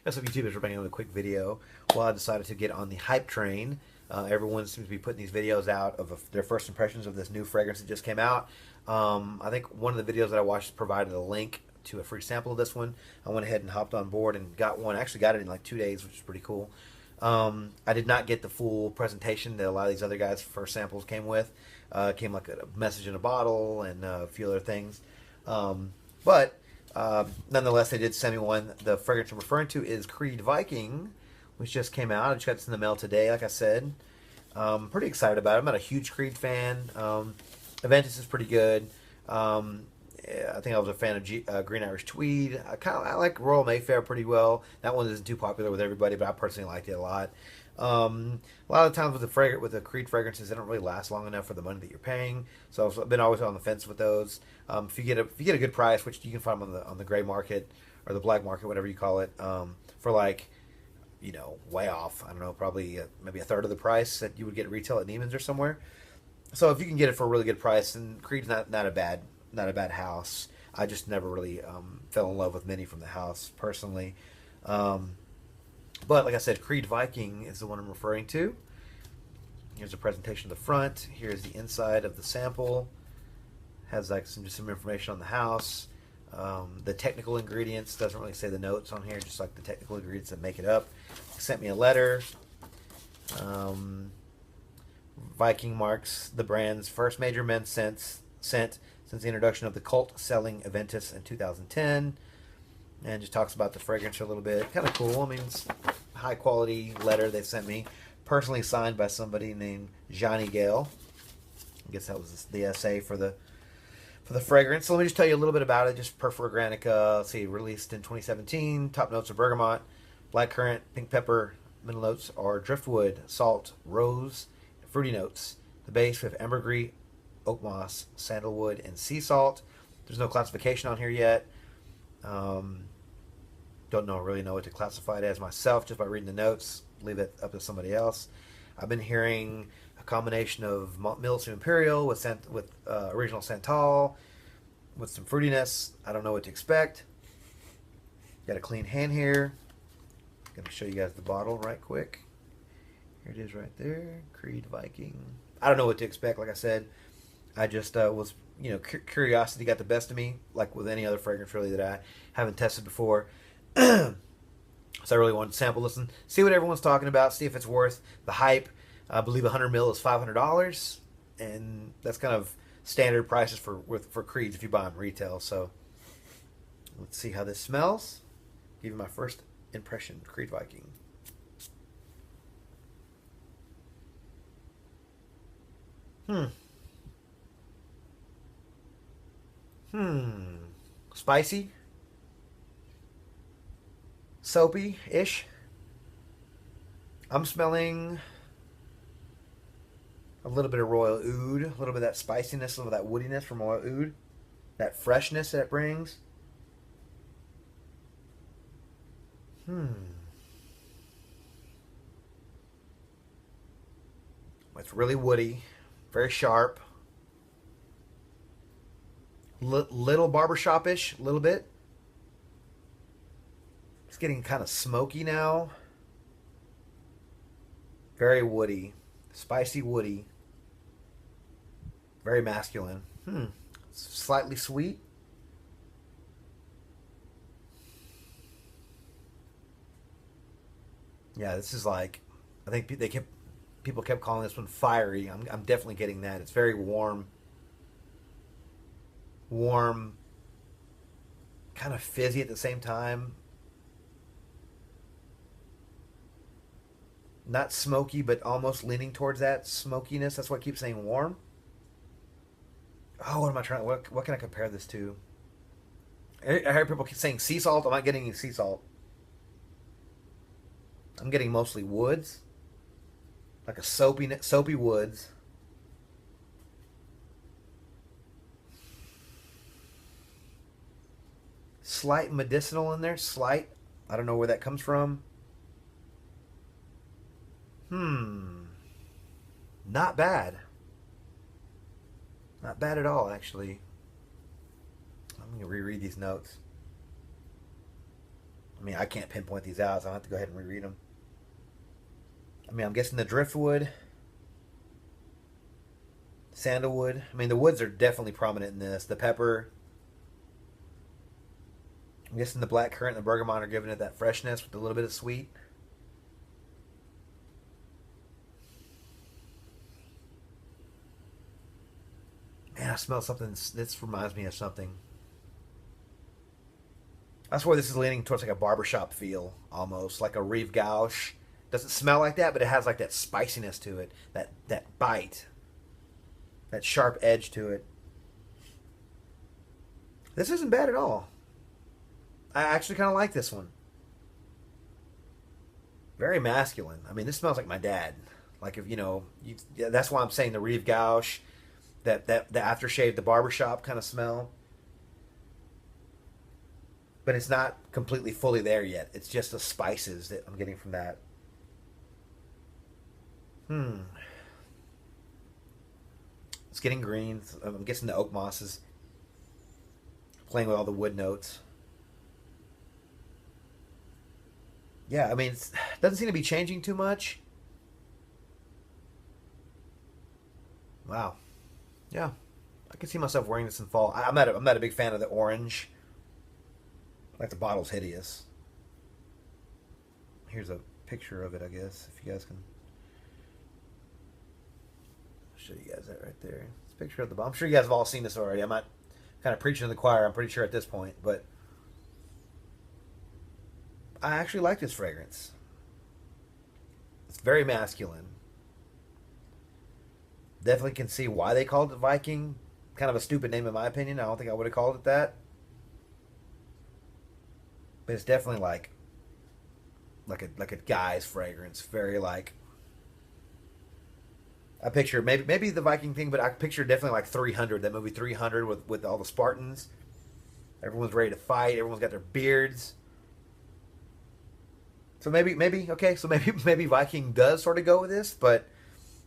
What's up, YouTubers? We're bringing out a quick video. Well, I decided to get on the hype train. Everyone seems to be putting these videos out of their first impressions of this new fragrance that just came out. I think one of the videos that I watched provided a link to a free sample of this one. I went ahead and hopped on board and got one. I actually got it in like 2 days, which is pretty cool. I did not get the full presentation that a lot of these other guys' first samples came with. Came like a message in a bottle and a few other things. But nonetheless, they did send me one. The fragrance I'm referring to is Creed Viking, which just came out. I just got this in the mail today, like I said. Pretty excited about it. I'm not a huge Creed fan. Aventus is pretty good. I think I was a fan of Green Irish Tweed. I like Royal Mayfair pretty well. That one isn't too popular with everybody, but I personally liked it a lot. A lot of times with the Creed fragrances, they don't really last long enough for the money that you're paying. So I've been always on the fence with those. If you get a good price, which you can find them on the gray market or the black market, whatever you call it, for like, way off. I don't know, probably maybe a third of the price that you would get at retail at Neiman's or somewhere. So if you can get it for a really good price, then Creed's not a bad house. I just never really fell in love with many from the house personally. But like I said, Creed Viking is the one I'm referring to. Here's a presentation of the front. Here's the inside of the sample. Has like just some information on the house. The technical ingredients, doesn't really say the notes on here, just like the technical ingredients that make it up. He sent me a letter. Viking marks the brand's first major men's scent since the introduction of the cult-selling Aventus in 2010. And just talks about the fragrance a little bit. Kind of cool. I mean, it's a high-quality letter they sent me. Personally signed by somebody named Johnny Gale. I guess that was the essay for the fragrance. So let me just tell you a little bit about it. Just Perfora Granica. Let's see, released in 2017. Top notes are bergamot, blackcurrant, pink pepper. Middle notes are driftwood, salt, rose, and fruity notes. The base with ambergris, oak moss, sandalwood, and sea salt. There's no classification on here yet. Don't really know what to classify it as myself just by reading the notes. Leave it up to somebody else. I've been hearing a combination of Milton Imperial with original Santal with some fruitiness. I don't know what to expect. Got a clean hand here. Gonna show you guys the bottle right quick. Here it is right there. Creed Viking. I don't know what to expect. Like I said, I just was, curiosity got the best of me, like with any other fragrance really that I haven't tested before. So I really wanted to sample this and see what everyone's talking about, see if it's worth the hype. I believe 100 ml is $500, and that's kind of standard prices for Creeds if you buy them retail. So let's see how this smells. Give you my first impression, Creed Viking. Spicy. Soapy-ish. I'm smelling a little bit of royal oud, a little bit of that spiciness, a little bit of that woodiness from royal oud, that freshness that it brings. It's really woody, very sharp, little barbershop-ish, a little bit. It's getting kind of smoky now. Very woody. Spicy woody. Very masculine. Slightly sweet. Yeah, this is like, I think people kept calling this one fiery. I'm definitely getting that. It's very warm. Warm. Kind of fizzy at the same time. Not smoky, but almost leaning towards that smokiness. That's what I keep saying warm. Oh, what am I trying? What can I compare this to? I hear people keep saying sea salt. I'm not getting any sea salt. I'm getting mostly woods, like a soapy woods. Slight medicinal in there. Slight. I don't know where that comes from. Not bad. Not bad at all, actually. I'm going to reread these notes. I mean, I can't pinpoint these out, so I'll have to go ahead and reread them. I mean, I'm guessing the driftwood, sandalwood. I mean, the woods are definitely prominent in this. The pepper. I'm guessing the black currant and the bergamot are giving it that freshness with a little bit of sweet. Man, I smell something. This reminds me of something. I swear this is leaning towards like a barbershop feel, almost like a Rive Gauche. Doesn't smell like that, but it has like that spiciness to it, that bite, that sharp edge to it. This isn't bad at all. I actually kind of like this one. Very masculine. I mean, this smells like my dad. Like if yeah, that's why I'm saying the Rive Gauche, that the aftershave, the barbershop kind of smell. But it's not completely fully there yet. It's just the spices that I'm getting from that. Hmm. It's getting green. I'm guessing the oak moss is playing with all the wood notes. Yeah, I mean, it doesn't seem to be changing too much. Wow. Yeah, I can see myself wearing this in fall. I'm not a big fan of the orange. Like the bottle's hideous. Here's a picture of it, I guess, if you guys can show you guys that right there. It's a picture of the bottle. I'm sure you guys have all seen this already. I'm not kind of preaching to the choir, I'm pretty sure at this point, but I actually like this fragrance. It's very masculine. Definitely can see why they called it Viking. Kind of a stupid name in my opinion. I don't think I would have called it that. But it's definitely like a guy's fragrance. Very like I picture maybe the Viking thing, but I picture definitely like 300, that movie 300 with all the Spartans. Everyone's ready to fight. Everyone's got their beards. So maybe okay. So maybe Viking does sort of go with this, but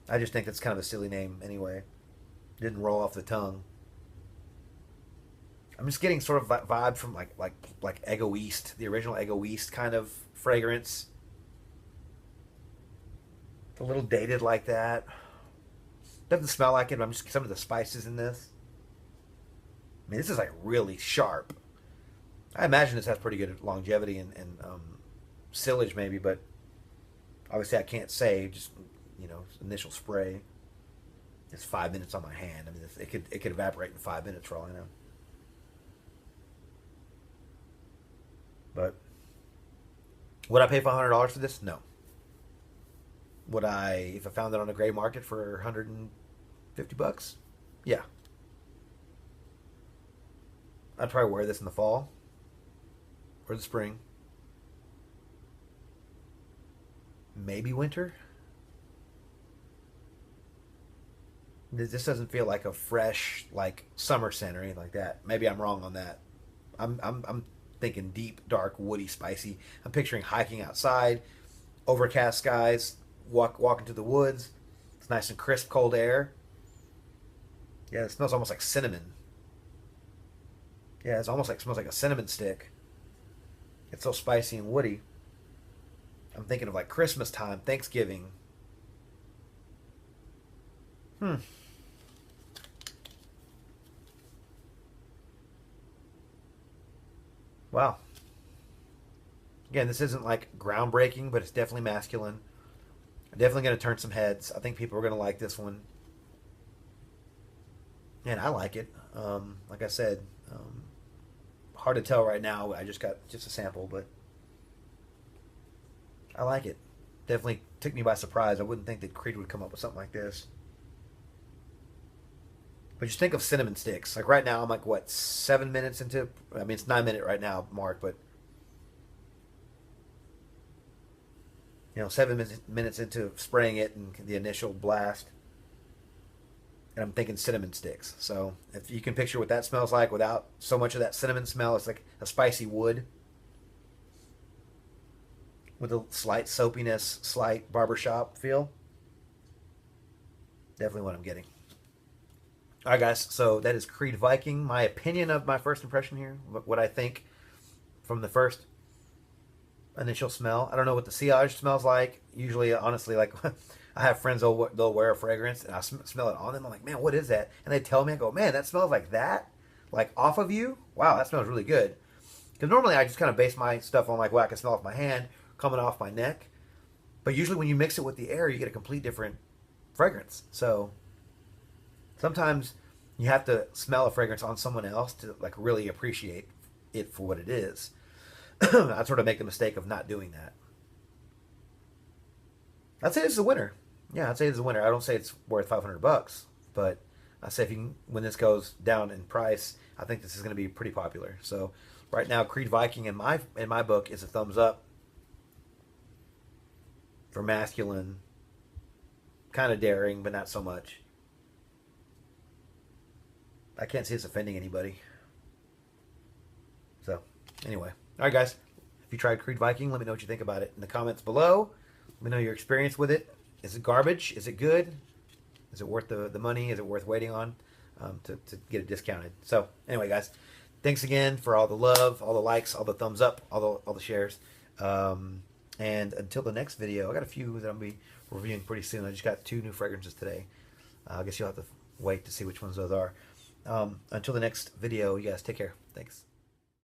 I just think that's kind of a silly name anyway. Didn't roll off the tongue. I'm just getting sort of vibe from like Ego East, the original Ego East kind of fragrance. It's a little dated like that. Doesn't smell like it, but I'm just some of the spices in this. I mean, this is like really sharp. I imagine this has pretty good longevity and sillage maybe, but obviously I can't say. Just initial spray. It's 5 minutes on my hand. I mean, it could evaporate in 5 minutes for all I know. But would I pay $500 for this? No. Would I, if I found it on the gray market for $150? Yeah. I'd probably wear this in the fall or the spring. Maybe winter. This doesn't feel like a fresh like summer scent or anything like that. Maybe I'm wrong on that. I'm thinking deep, dark, woody, spicy. I'm picturing hiking outside, overcast skies, walking through the woods. It's nice and crisp, cold air. Yeah, it smells almost like cinnamon. Yeah, it's almost like smells like a cinnamon stick. It's so spicy and woody. I'm thinking of like Christmas time, Thanksgiving. Hmm. Wow. Again, this isn't like groundbreaking, but it's definitely masculine. Definitely going to turn some heads. I think people are going to like this one. And I like it. Like I said, hard to tell right now. I just got just a sample, but I like it. Definitely took me by surprise. I wouldn't think that Creed would come up with something like this. But just think of cinnamon sticks. Like right now, I'm like what 7 minutes into. I mean, it's 9 minute right now, Mark. But 7 minutes into spraying it and the initial blast, and I'm thinking cinnamon sticks. So if you can picture what that smells like without so much of that cinnamon smell, it's like a spicy wood with a slight soapiness, slight barbershop feel. Definitely what I'm getting. All right, guys. So that is Creed Viking. My opinion of my first impression here, what I think from the first initial smell. I don't know what the sillage smells like. Usually, honestly, like I have friends they'll wear a fragrance and I smell it on them. I'm like, man, what is that? And they tell me, I go, man, that smells like that, like off of you. Wow, that smells really good. Because normally I just kind of base my stuff on like what I can smell off my hand, coming off my neck. But usually when you mix it with the air, you get a complete different fragrance. So sometimes you have to smell a fragrance on someone else to like really appreciate it for what it is. I sort of make the mistake of not doing that. I'd say this is a winner. Yeah, I'd say it's a winner. I don't say it's worth $500, but I say if you can, when this goes down in price, I think this is going to be pretty popular. So right now, Creed Viking in my book is a thumbs up for masculine, kind of daring, but not so much. I can't see this offending anybody. So anyway, all right, guys. If you tried Creed Viking, let me know what you think about it in the comments below. Let me know your experience with it. Is it garbage? Is it good? Is it worth the money? Is it worth waiting on to get it discounted? So anyway, guys, thanks again for all the love, all the likes, all the thumbs up, all the shares. And until the next video, I got a few that I'll be reviewing pretty soon. I just got 2 new fragrances today. I guess you'll have to wait to see which ones those are. Until the next video, you guys take care. Thanks.